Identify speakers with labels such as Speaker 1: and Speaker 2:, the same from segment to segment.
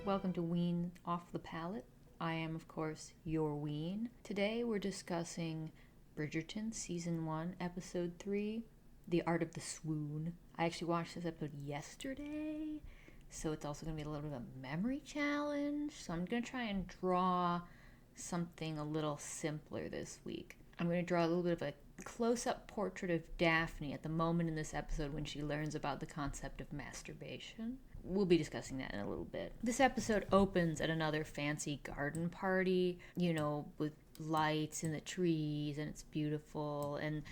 Speaker 1: Welcome to Ween Off the Palette. I am, of course, your Ween. Today we're discussing Bridgerton, Season 1, Episode 3, The Art of the Swoon. I actually watched this episode yesterday, so it's also going to be a little bit of a memory challenge. So I'm going to try and draw something a little simpler this week. I'm going to draw a little bit of a close-up portrait of Daphne at the moment in this episode when she learns about the concept of masturbation. We'll be discussing that in a little bit. This episode opens at another fancy garden party, with lights in the trees, and it's beautiful, and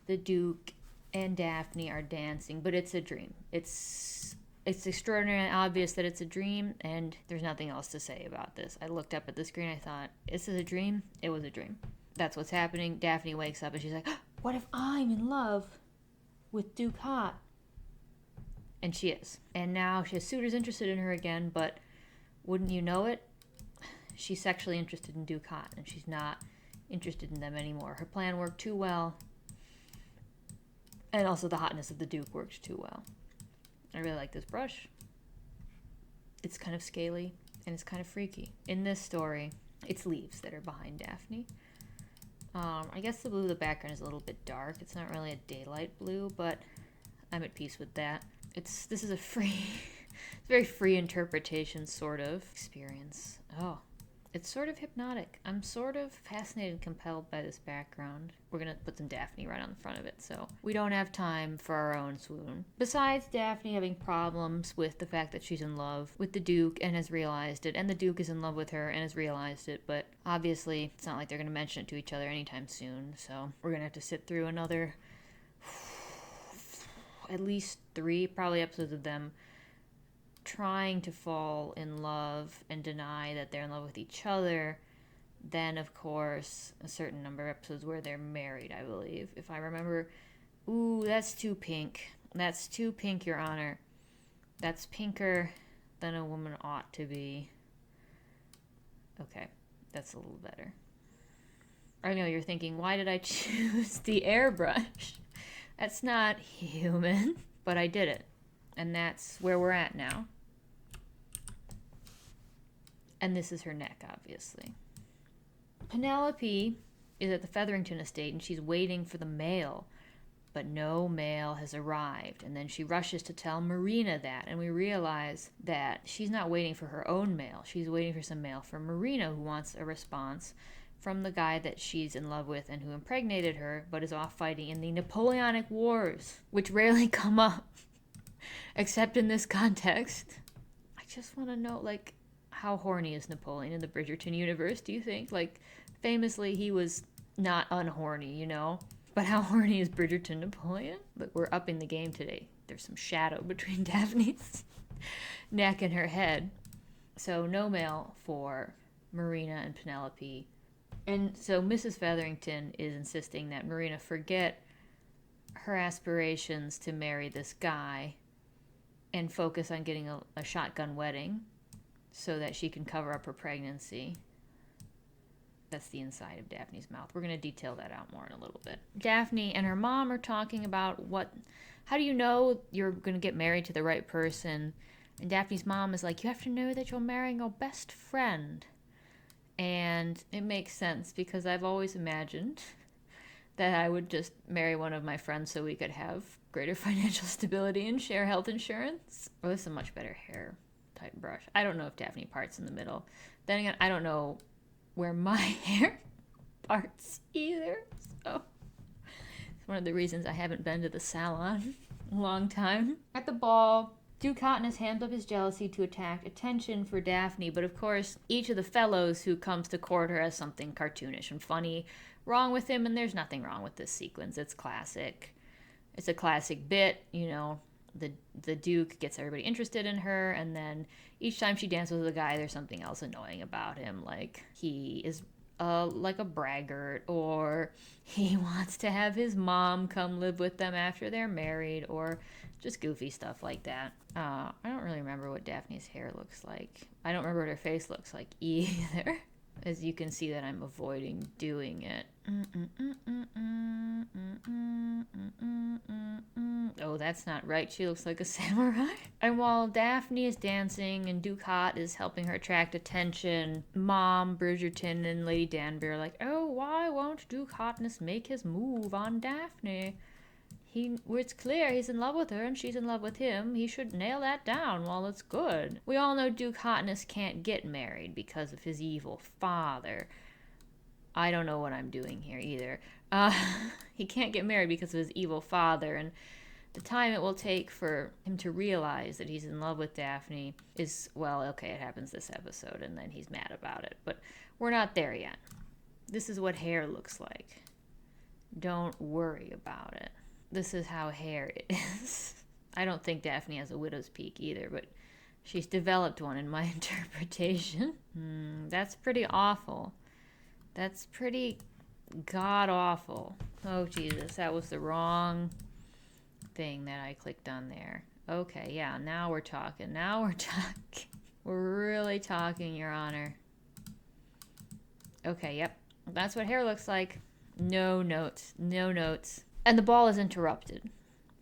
Speaker 1: the Duke and Daphne are dancing, but it's a dream. It's extraordinarily obvious that it's a dream, and there's nothing else to say about this. I looked up at the screen, I thought, is this a dream? It was a dream. That's what's happening. Daphne wakes up and she's like, what if I'm in love with Duke Hot? And she is. And now she has suitors interested in her again, but wouldn't you know it, she's sexually interested in Duke Hot, and she's not interested in them anymore. Her plan worked too well, and also the hotness of the Duke worked too well. I really like this brush. It's kind of scaly, and it's kind of freaky. In this story, it's leaves that are behind Daphne. I guess the blue of the background is a little bit dark. It's not really a daylight blue, but I'm at peace with that. This is a very free interpretation sort of experience. Oh, it's sort of hypnotic. I'm sort of fascinated and compelled by this background. We're going to put some Daphne right on the front of it, so we don't have time for our own swoon. Besides Daphne having problems with the fact that she's in love with the Duke and has realized it, and the Duke is in love with her and has realized it, but obviously it's not like they're going to mention it to each other anytime soon, so we're going to have to sit through another at least 3 probably episodes of them trying to fall in love and deny that they're in love with each other. Then, of course, a certain number of episodes where they're married, I believe, if I remember. Ooh, that's too pink. That's too pink, Your Honor. That's pinker than a woman ought to be. Okay, that's a little better. I know you're thinking, why did I choose the airbrush? That's not human, but I did it. And that's where we're at now. And this is her neck, obviously. Penelope is at the Featherington estate, and she's waiting for the mail. But no mail has arrived. And then she rushes to tell Marina that. And we realize that she's not waiting for her own mail. She's waiting for some mail from Marina, who wants a response from the guy that she's in love with and who impregnated her, but is off fighting in the Napoleonic Wars, which rarely come up, except in this context. I just want to know, how horny is Napoleon in the Bridgerton universe, do you think? Famously, he was not unhorny, But how horny is Bridgerton Napoleon? But we're upping the game today. There's some shadow between Daphne's neck and her head. So no mail for Marina and Penelope. And so Mrs. Featherington is insisting that Marina forget her aspirations to marry this guy and focus on getting a shotgun wedding so that she can cover up her pregnancy. That's the inside of Daphne's mouth. We're going to detail that out more in a little bit. Daphne and her mom are talking about how do you know you're going to get married to the right person? And Daphne's mom is like, you have to know that you're marrying your best friend. And it makes sense because I've always imagined that I would just marry one of my friends so we could have greater financial stability and share health insurance. Oh, this is a much better hair type brush. I don't know if Daphne parts in the middle. Then again, I don't know where my hair parts either. So it's one of the reasons I haven't been to the salon in a long time. At the ball, Duke Cotton has hammed up his jealousy to attract attention for Daphne, but of course, each of the fellows who comes to court her has something cartoonish and funny wrong with him, and there's nothing wrong with this sequence. It's classic. It's a classic bit, the Duke gets everybody interested in her, and then each time she dances with a guy, there's something else annoying about him, like he is like a braggart, or he wants to have his mom come live with them after they're married, or just goofy stuff like that. I don't really remember what Daphne's hair looks like. I don't remember what her face looks like either. As you can see that I'm avoiding doing it. Oh, that's not right. She looks like a samurai. And while Daphne is dancing and Ducat is helping her attract attention, Mom, Bridgerton, and Lady Danbury are like, oh, why won't Ducatness make his move on Daphne? It's clear he's in love with her and she's in love with him. He should nail that down while it's good. We all know Duke Hotness can't get married because of his evil father. I don't know what I'm doing here either. He can't get married because of his evil father, and the time it will take for him to realize that he's in love with Daphne is, well, okay, it happens this episode, and then he's mad about it. But we're not there yet. This is what hair looks like. Don't worry about it. This is how hair is. I don't think Daphne has a widow's peak either, but she's developed one in my interpretation. That's pretty awful. That's pretty god-awful. Oh, Jesus, that was the wrong thing that I clicked on there. Okay, yeah, now we're talking. Now we're talking. We're really talking, Your Honor. Okay, yep. That's what hair looks like. No notes. No notes. And the ball is interrupted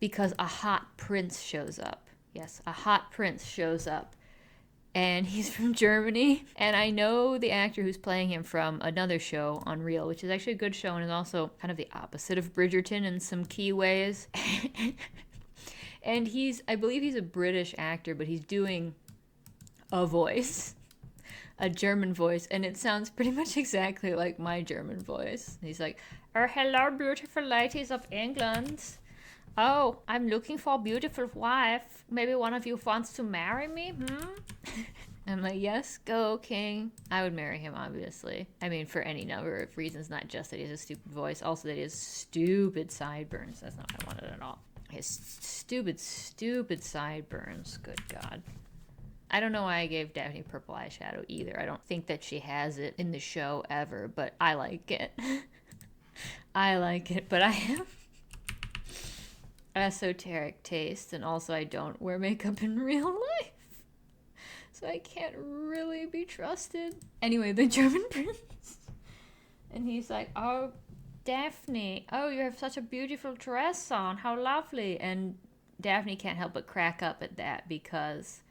Speaker 1: because a hot prince shows up. Yes, a hot prince shows up. And he's from Germany. And I know the actor who's playing him from another show, Unreal, which is actually a good show and is also kind of the opposite of Bridgerton in some key ways. And I believe he's a British actor, but he's doing a voice, a German voice, and it sounds pretty much exactly like my German voice. He's like, oh, hello, beautiful ladies of England. Oh, I'm looking for a beautiful wife. Maybe one of you wants to marry me, I'm like, yes, go, king. I would marry him, obviously. I mean, for any number of reasons, not just that he has a stupid voice, also that he has stupid sideburns. That's not what I wanted at all. His stupid sideburns. Good God. I don't know why I gave Daphne purple eyeshadow either. I don't think that she has it in the show ever, but I like it. I like it, but I have esoteric taste, and also I don't wear makeup in real life. So I can't really be trusted. Anyway, the German prince. And he's like, oh, Daphne, oh, you have such a beautiful dress on. How lovely. And Daphne can't help but crack up at that because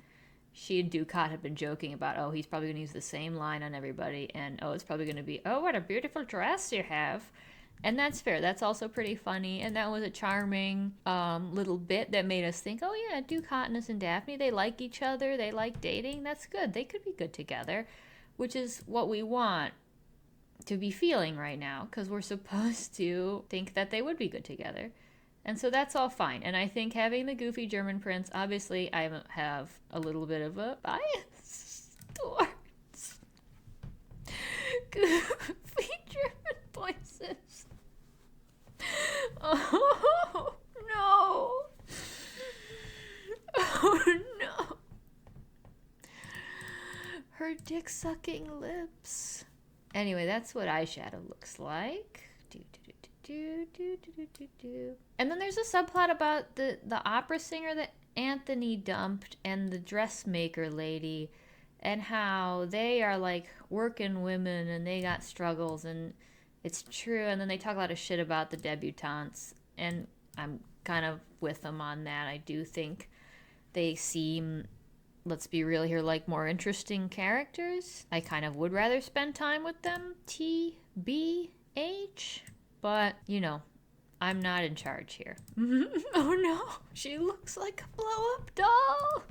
Speaker 1: she and Ducat have been joking about, oh, he's probably going to use the same line on everybody. And, oh, it's probably going to be, oh, what a beautiful dress you have. And that's fair. That's also pretty funny. And that was a charming little bit that made us think, oh, yeah, Ducat and Daphne, they like each other. They like dating. That's good. They could be good together, which is what we want to be feeling right now because we're supposed to think that they would be good together. And so that's all fine. And I think having the goofy German prince, obviously I have a little bit of a bias towards goofy German voices. Oh, no. Oh, no. Her dick-sucking lips. Anyway, that's what eyeshadow looks like. And then there's a subplot about the opera singer that Anthony dumped and the dressmaker lady and how they are like working women and they got struggles and it's true. And then they talk a lot of shit about the debutantes, and I'm kind of with them on that. I do think they seem, let's be real here, like more interesting characters. I kind of would rather spend time with them, TBH. But, you know, I'm not in charge here. Oh no, she looks like a blow-up doll.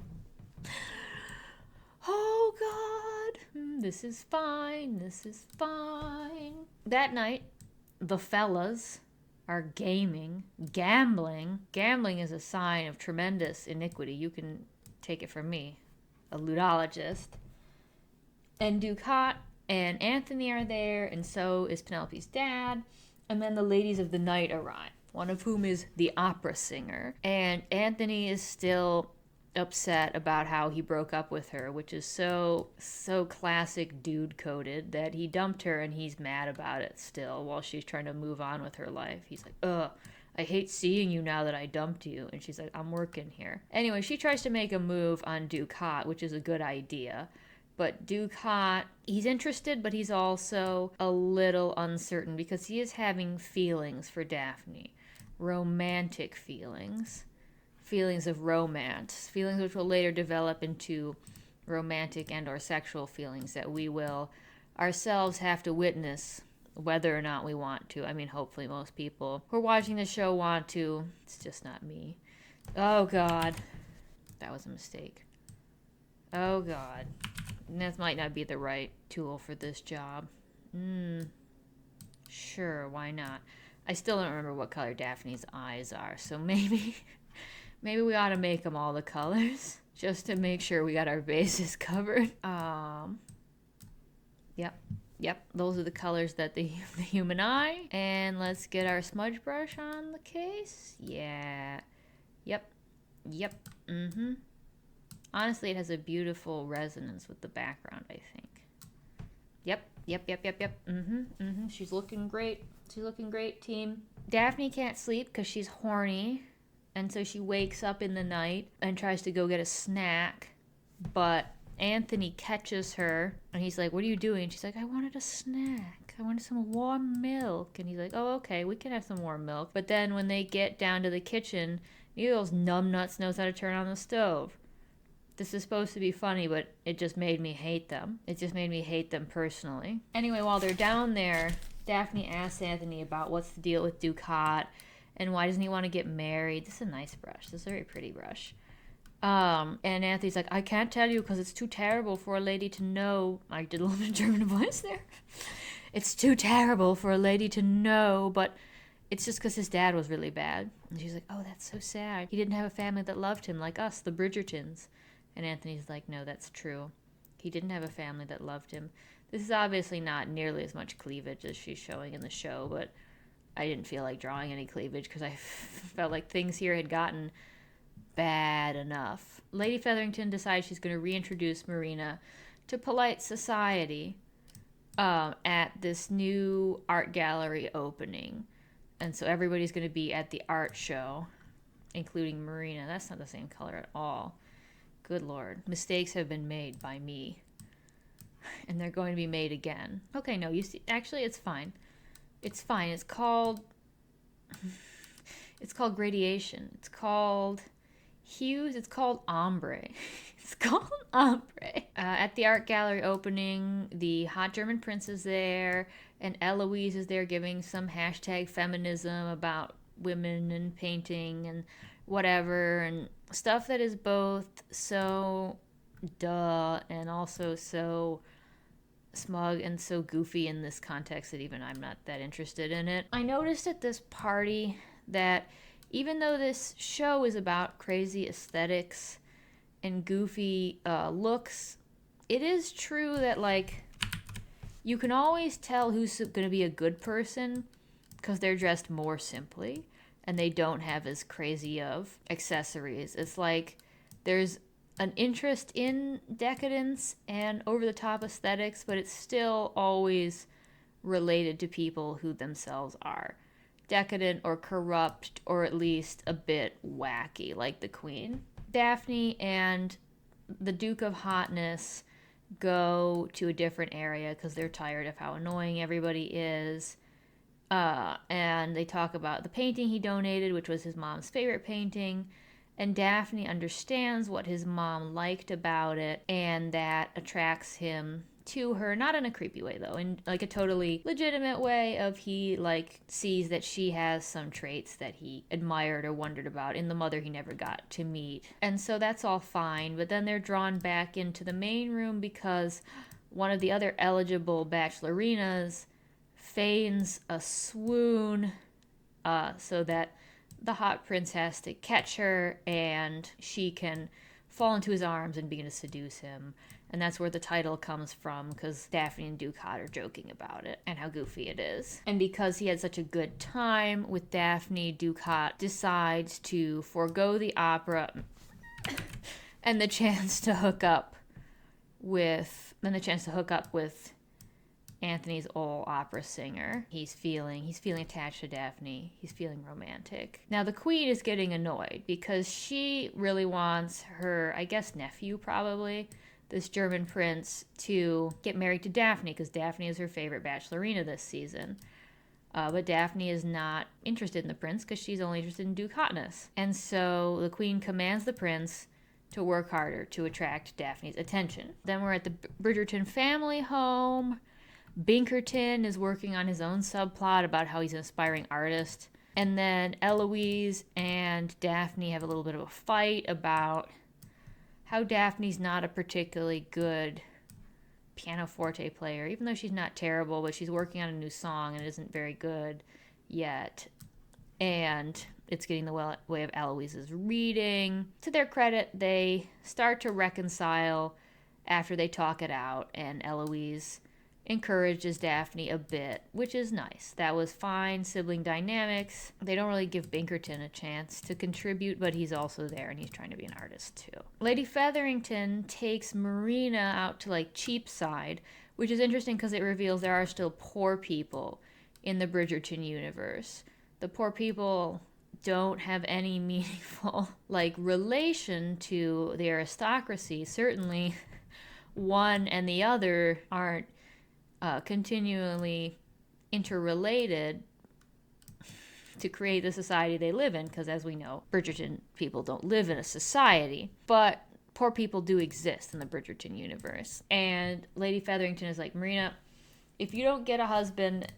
Speaker 1: Oh God, this is fine, this is fine. That night, the fellas are gambling. Gambling is a sign of tremendous iniquity. You can take it from me, a ludologist. And Ducat and Anthony are there, and so is Penelope's dad. And then the ladies of the night arrive, one of whom is the opera singer. And Anthony is still upset about how he broke up with her, which is so classic dude-coded that he dumped her and he's mad about it still while she's trying to move on with her life. He's like, ugh, I hate seeing you now that I dumped you. And she's like, I'm working here. Anyway, she tries to make a move on Ducat, which is a good idea. But Ducat, he's interested, but he's also a little uncertain because he is having feelings for Daphne. Romantic feelings. Feelings of romance. Feelings which will later develop into romantic and or sexual feelings that we will ourselves have to witness whether or not we want to. I mean, hopefully most people who are watching the show want to. It's just not me. Oh, God. That was a mistake. Oh, God. That might not be the right tool for this job. Sure, why not? I still don't remember what color Daphne's eyes are, so maybe we ought to make them all the colors just to make sure we got our bases covered. Yep, those are the colors that the human eye. And let's get our smudge brush on the case. Yeah. Yep. Honestly, it has a beautiful resonance with the background, I think. Yep. She's looking great. Team. Daphne can't sleep because she's horny. And so she wakes up in the night and tries to go get a snack. But Anthony catches her and he's like, "What are you doing?" And she's like, "I wanted a snack. I wanted some warm milk." And he's like, "Oh, okay, we can have some warm milk." But then when they get down to the kitchen, neither of those numbnuts knows how to turn on the stove. This is supposed to be funny, but it just made me hate them. It just made me hate them personally. Anyway, while they're down there, Daphne asks Anthony about what's the deal with Ducat and why doesn't he want to get married. This is a nice brush. This is a very pretty brush. And Anthony's like, "I can't tell you because it's too terrible for a lady to know." I did a little bit of German voice there. "It's too terrible for a lady to know, but it's just because his dad was really bad." And she's like, "Oh, that's so sad. He didn't have a family that loved him like us, the Bridgertons." And Anthony's like, "No, that's true. He didn't have a family that loved him." This is obviously not nearly as much cleavage as she's showing in the show, but I didn't feel like drawing any cleavage because I felt like things here had gotten bad enough. Lady Featherington decides she's going to reintroduce Marina to polite society at this new art gallery opening. And so everybody's going to be at the art show, including Marina. That's not the same color at all. Good Lord. Mistakes have been made by me. And they're going to be made again. Okay, no, you see, actually, it's fine. It's fine. It's called gradation. It's called hues. It's called ombre. It's called ombre. At the art gallery opening, the hot German prince is there, and Eloise is there giving some hashtag feminism about women and painting and whatever, and stuff that is both so duh and also so smug and so goofy in this context that even I'm not that interested in it. I noticed at this party that even though this show is about crazy aesthetics and goofy looks, it is true that, like, you can always tell who's going to be a good person because they're dressed more simply and they don't have as crazy of accessories. It's like there's an interest in decadence and over-the-top aesthetics, but it's still always related to people who themselves are decadent or corrupt or at least a bit wacky, like the Queen. Daphne and the Duke of Hotness go to a different area because they're tired of how annoying everybody is. And they talk about the painting he donated, which was his mom's favorite painting. And Daphne understands what his mom liked about it, and that attracts him to her, not in a creepy way though, in like a totally legitimate way of he like sees that she has some traits that he admired or wondered about in the mother he never got to meet. And so that's all fine, but then they're drawn back into the main room because one of the other eligible bachelorinas feigns a swoon so that the hot prince has to catch her and she can fall into his arms and begin to seduce him. And that's where the title comes from, because Daphne and Ducat are joking about it and how goofy it is. And because he had such a good time with Daphne, Ducat decides to forego the opera and the chance to hook up with Anthony's old opera singer. He's feeling attached to Daphne. He's feeling romantic. Now the Queen is getting annoyed because she really wants her, I guess, nephew probably, this German prince to get married to Daphne, because Daphne is her favorite bachelorina this season. But Daphne is not interested in the prince because she's only interested in Duke hotness. And so the queen commands the prince to work harder to attract Daphne's attention. Then we're at the Bridgerton family home. Binkerton is working on his own subplot about how he's an aspiring artist. And then Eloise and Daphne have a little bit of a fight about how Daphne's not a particularly good pianoforte player, even though she's not terrible, but she's working on a new song and isn't very good yet. And it's getting the way of Eloise's reading. To their credit, they start to reconcile after they talk it out, and Eloise encourages Daphne a bit, which is nice. That was fine. Sibling dynamics. They don't really give Binkerton a chance to contribute, but he's also there and he's trying to be an artist too. Lady Featherington takes Marina out to like Cheapside, which is interesting because it reveals there are still poor people in the Bridgerton universe. The poor people don't have any meaningful like relation to the aristocracy. Certainly one and the other aren't continually interrelated to create the society they live in, because as we know, Bridgerton people don't live in a society, but poor people do exist in the Bridgerton universe. And Lady Featherington is like, Marina, if you don't get a husband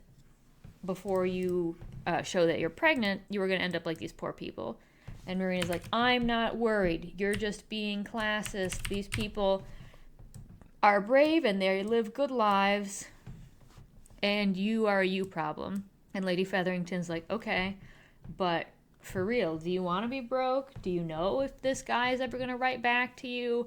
Speaker 1: before you show that you're pregnant, you are going to end up like these poor people. And Marina's like, I'm not worried. You're just being classist. These people are brave and they live good lives, and you are a you problem. And Lady Featherington's like, okay, but for real, do you want to be broke? Do you know if this guy is ever going to write back to you?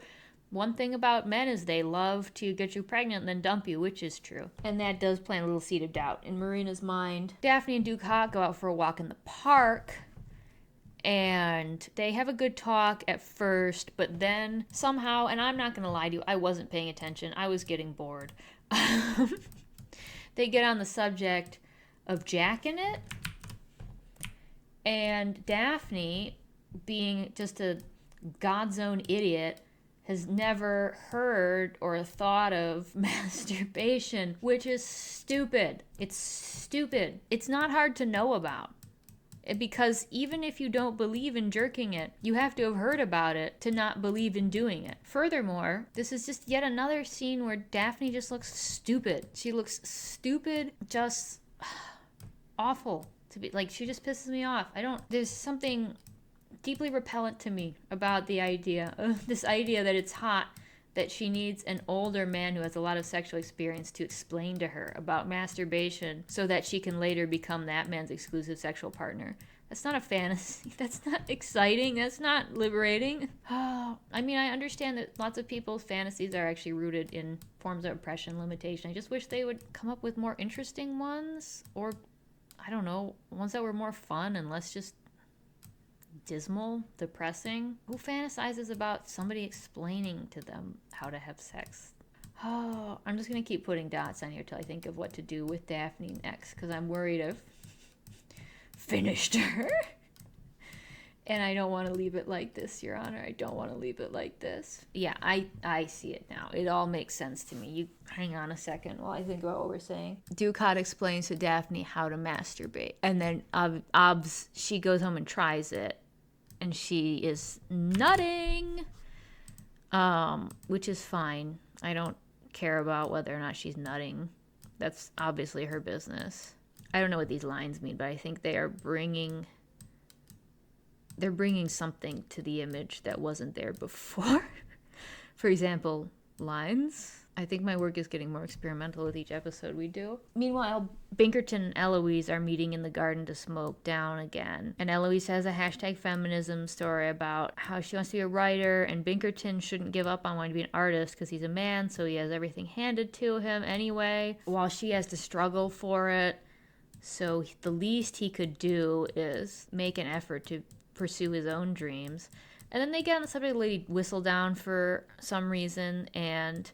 Speaker 1: One thing about men is they love to get you pregnant and then dump you, which is true. And that does plant a little seed of doubt in Marina's mind. Daphne and Duke Hot go out for a walk in the park, and they have a good talk at first, but then somehow, and I'm not going to lie to you, I wasn't paying attention. I was getting bored. They get on the subject of jacking it, and Daphne, being just a God's own idiot, has never heard or thought of masturbation, which is stupid. It's stupid. It's not hard to know about, because even if you don't believe in jerking it, you have to have heard about it to not believe in doing it. Furthermore, this is just yet another scene where Daphne just looks stupid. She looks stupid, just awful to be like. She just pisses me off. There's something deeply repellent to me about the idea of this idea that it's hot that she needs an older man who has a lot of sexual experience to explain to her about masturbation so that she can later become that man's exclusive sexual partner. That's not a fantasy. That's not exciting. That's not liberating. Oh, I mean, I understand that lots of people's fantasies are actually rooted in forms of oppression, limitation. I just wish they would come up with more interesting ones, or, I don't know, ones that were more fun and less just dismal, depressing. Who fantasizes about somebody explaining to them how to have sex? Oh, I'm just going to keep putting dots on here till I think of what to do with Daphne next, because I'm worried I've finished her. And I don't want to leave it like this, Your Honor. I don't want to leave it like this. Yeah, I see it now. It all makes sense to me. You hang on a second while I think about what we're saying. Ducat explains to Daphne how to masturbate. And then she goes home and tries it. And she is nutting, which is fine. I don't care about whether or not she's nutting. That's obviously her business. I don't know what these lines mean, but I think they're bringing something to the image that wasn't there before. For example, lines. I think my work is getting more experimental with each episode we do. Meanwhile, Binkerton and Eloise are meeting in the garden to smoke down again. And Eloise has a #feminism story about how she wants to be a writer, and Binkerton shouldn't give up on wanting to be an artist because he's a man, so he has everything handed to him anyway, while she has to struggle for it. So the least he could do is make an effort to pursue his own dreams. And then they get on the subject of Lady Whistledown for some reason, and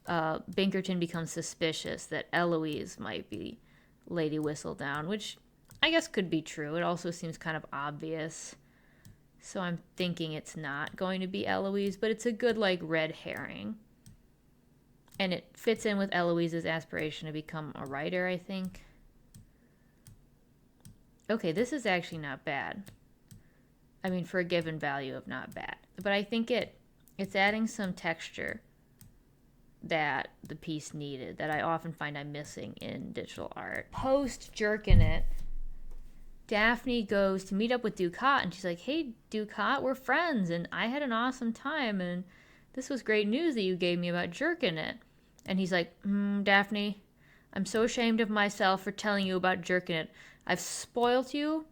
Speaker 1: Binkerton becomes suspicious that Eloise might be Lady Whistledown, which I guess could be true. It also seems kind of obvious. So I'm thinking it's not going to be Eloise, but it's a good, red herring. And it fits in with Eloise's aspiration to become a writer, I think. Okay, this is actually not bad. I mean, for a given value of not bad. But I think it's adding some texture that the piece needed, that I often find I'm missing in digital art. Post Jerkin It, Daphne goes to meet up with Ducat, and she's like, hey, Ducat, we're friends, and I had an awesome time, and this was great news that you gave me about Jerkin It. And he's like, Daphne, I'm so ashamed of myself for telling you about Jerkin It. I've spoilt you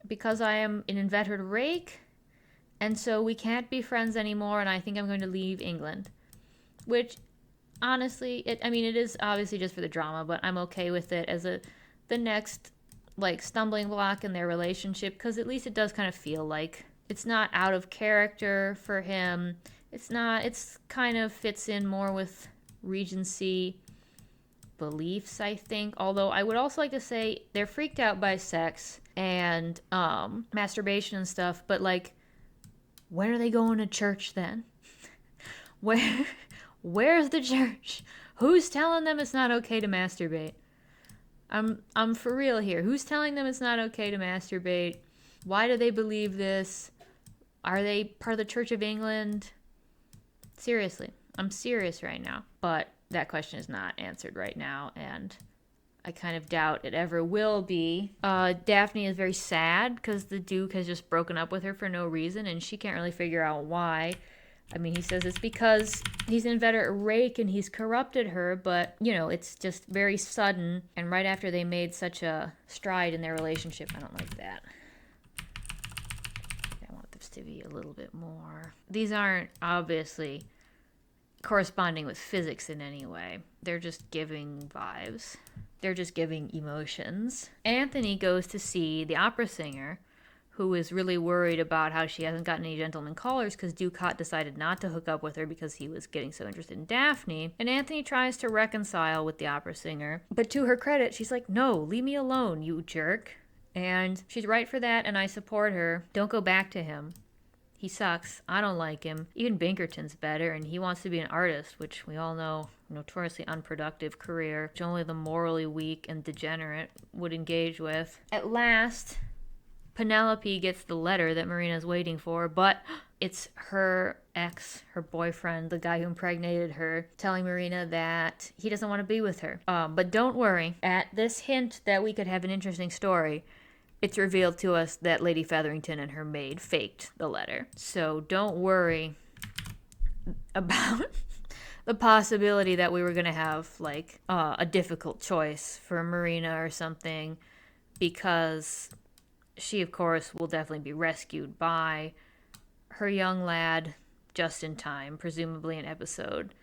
Speaker 1: because I am an inveterate rake, and so we can't be friends anymore, and I think I'm going to leave England. Which, honestly, it is obviously just for the drama, but I'm okay with it as the next, stumbling block in their relationship, because at least it does kind of feel like it's not out of character for him. It's kind of fits in more with Regency beliefs, I think. Although I would also like to say they're freaked out by sex and masturbation and stuff, but when are they going to church then? Where's the church? Who's telling them it's not okay to masturbate? I'm for real here. Who's telling them it's not okay to masturbate? Why do they believe this? Are they part of the Church of England? Seriously, I'm serious right now. But that question is not answered right now, and I kind of doubt it ever will be. Daphne is very sad because the Duke has just broken up with her for no reason, and she can't really figure out why. I mean, he says it's because he's an inveterate rake and he's corrupted her, but, it's just very sudden, and right after they made such a stride in their relationship. I don't like that. I want this to be a little bit more. These aren't obviously corresponding with physics in any way. They're just giving vibes. They're just giving emotions. Anthony goes to see the opera singer, who is really worried about how she hasn't gotten any gentleman callers because Ducat decided not to hook up with her because he was getting so interested in Daphne. And Anthony tries to reconcile with the opera singer, but to her credit, she's like, no, leave me alone, you jerk. And she's right for that, and I support her. Don't go back to him. He sucks. I don't like him. Even Bridgerton's better, and he wants to be an artist, which we all know, notoriously unproductive career, which only the morally weak and degenerate would engage with. At last, Penelope gets the letter that Marina's waiting for, but it's her ex, her boyfriend, the guy who impregnated her, telling Marina that he doesn't want to be with her. But don't worry. At this hint that we could have an interesting story, it's revealed to us that Lady Featherington and her maid faked the letter. So don't worry about the possibility that we were going to have, a difficult choice for Marina or something, because she, of course, will definitely be rescued by her young lad just in time, presumably in episode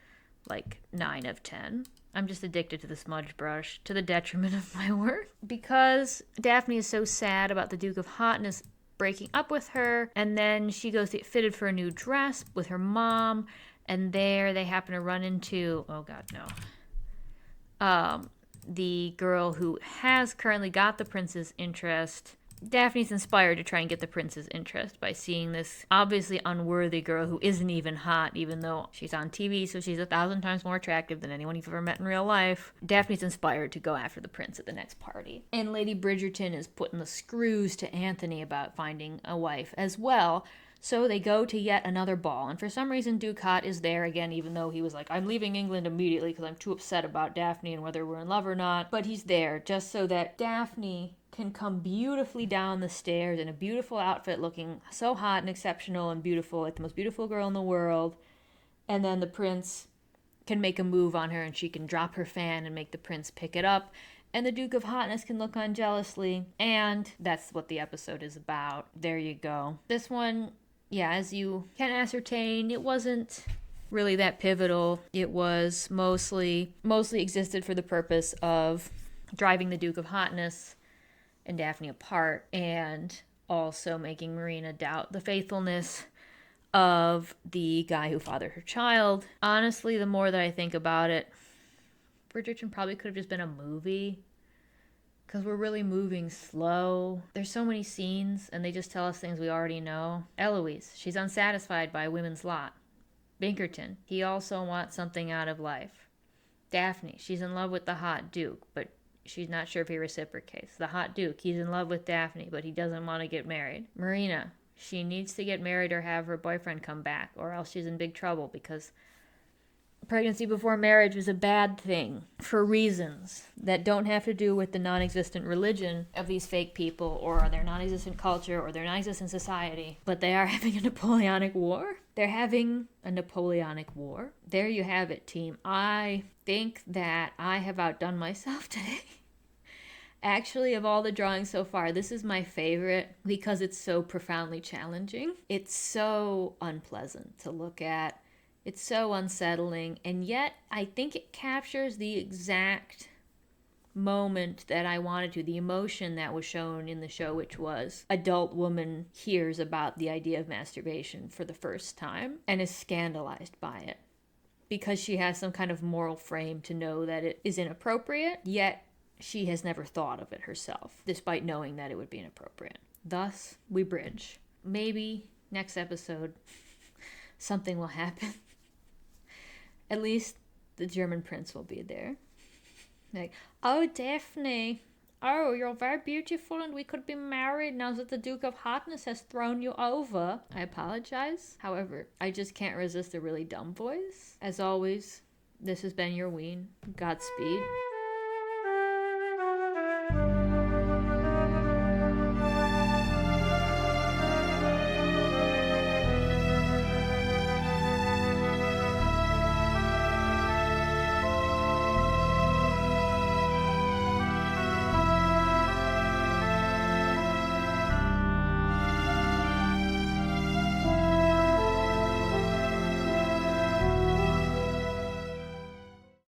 Speaker 1: 9 of 10. I'm just addicted to the smudge brush, to the detriment of my work. Because Daphne is so sad about the Duke of Hotness breaking up with her, and then she goes to get fitted for a new dress with her mom, and there they happen to run into, oh god, no, the girl who has currently got the prince's interest. Daphne's inspired to try and get the prince's interest by seeing this obviously unworthy girl who isn't even hot, even though she's on TV, so she's 1,000 times more attractive than anyone you've ever met in real life. Daphne's inspired to go after the prince at the next party. And Lady Bridgerton is putting the screws to Anthony about finding a wife as well. So they go to yet another ball, and for some reason Ducat is there again, even though he was like, I'm leaving England immediately because I'm too upset about Daphne and whether we're in love or not. But he's there just so that Daphne can come beautifully down the stairs in a beautiful outfit, looking so hot and exceptional and beautiful, like the most beautiful girl in the world. And then the prince can make a move on her, and she can drop her fan and make the prince pick it up. And the Duke of Hotness can look on jealously. And that's what the episode is about. There you go. This one, yeah, as you can ascertain, it wasn't really that pivotal. It was mostly existed for the purpose of driving the Duke of Hotness and Daphne apart, and also making Marina doubt the faithfulness of the guy who fathered her child. Honestly, the more that I think about it, Bridgerton probably could have just been a movie, because we're really moving slow. There's so many scenes, and they just tell us things we already know. Eloise, she's unsatisfied by women's lot. Bridgerton, he also wants something out of life. Daphne, she's in love with the hot Duke, but she's not sure if he reciprocates. The hot Duke, he's in love with Daphne, but he doesn't want to get married. Marina, she needs to get married or have her boyfriend come back, or else she's in big trouble because pregnancy before marriage is a bad thing for reasons that don't have to do with the non-existent religion of these fake people or their non-existent culture or their non-existent society, but they are having a Napoleonic War. They're having a Napoleonic War. There you have it, team. I think that I have outdone myself today. Actually, of all the drawings so far, this is my favorite because it's so profoundly challenging. It's so unpleasant to look at. It's so unsettling, and yet I think it captures the exact moment that I wanted to, the emotion that was shown in the show, which was adult woman hears about the idea of masturbation for the first time and is scandalized by it because she has some kind of moral frame to know that it is inappropriate, yet she has never thought of it herself, despite knowing that it would be inappropriate. Thus, we bridge. Maybe next episode something will happen. At least the German prince will be there. Like, oh, Daphne, oh, you're very beautiful and we could be married now that the Duke of Hotness has thrown you over. I apologize. However, I just can't resist a really dumb voice. As always, this has been your Ween. Godspeed.